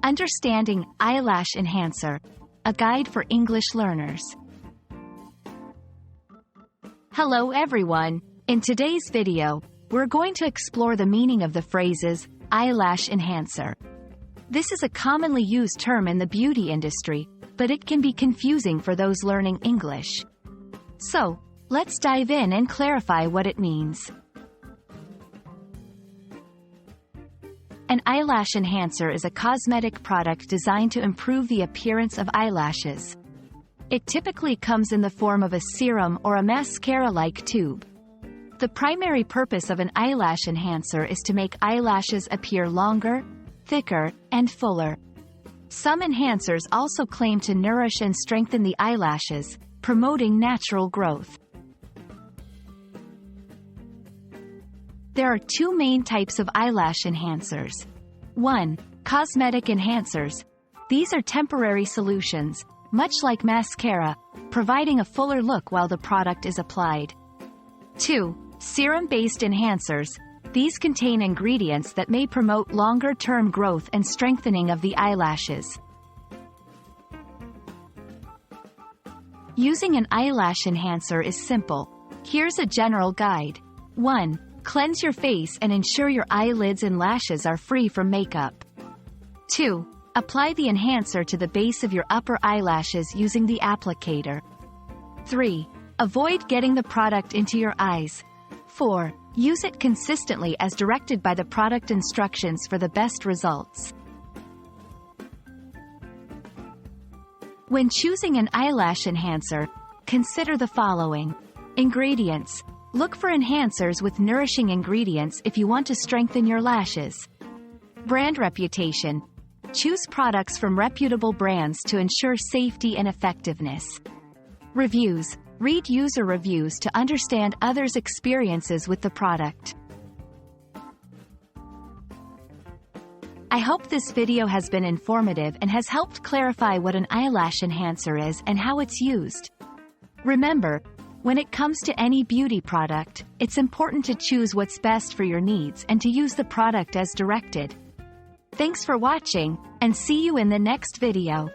Understanding Eyelash Enhancer, a guide for English learners. Hello everyone! In today's video, we're going to explore the meaning of the phrases eyelash enhancer. This is a commonly used term in the beauty industry, but it can be confusing for those learning English. So, let's dive in and clarify what it means. An eyelash enhancer is a cosmetic product designed to improve the appearance of eyelashes. It typically comes in the form of a serum or a mascara-like tube. The primary purpose of an eyelash enhancer is to make eyelashes appear longer, thicker, and fuller. Some enhancers also claim to nourish and strengthen the eyelashes, promoting natural growth. There are two main types of eyelash enhancers. 1. Cosmetic enhancers. These are temporary solutions, much like mascara, providing a fuller look while the product is applied. 2. Serum-based enhancers. These contain ingredients that may promote longer-term growth and strengthening of the eyelashes. Using an eyelash enhancer is simple. Here's a general guide. 1. Cleanse your face and ensure your eyelids and lashes are free from makeup. 2. Apply the enhancer to the base of your upper eyelashes using the applicator. 3. Avoid getting the product into your eyes. 4. Use it consistently as directed by the product instructions for the best results. When choosing an eyelash enhancer, consider the following. Ingredients. Look for enhancers with nourishing ingredients if you want to strengthen your lashes. Brand reputation. Choose products from reputable brands to ensure safety and effectiveness. Reviews. Read user reviews to understand others' experiences with the product. I hope this video has been informative and has helped clarify what an eyelash enhancer is and how it's used. Remember, when it comes to any beauty product, it's important to choose what's best for your needs and to use the product as directed. Thanks for watching, and see you in the next video.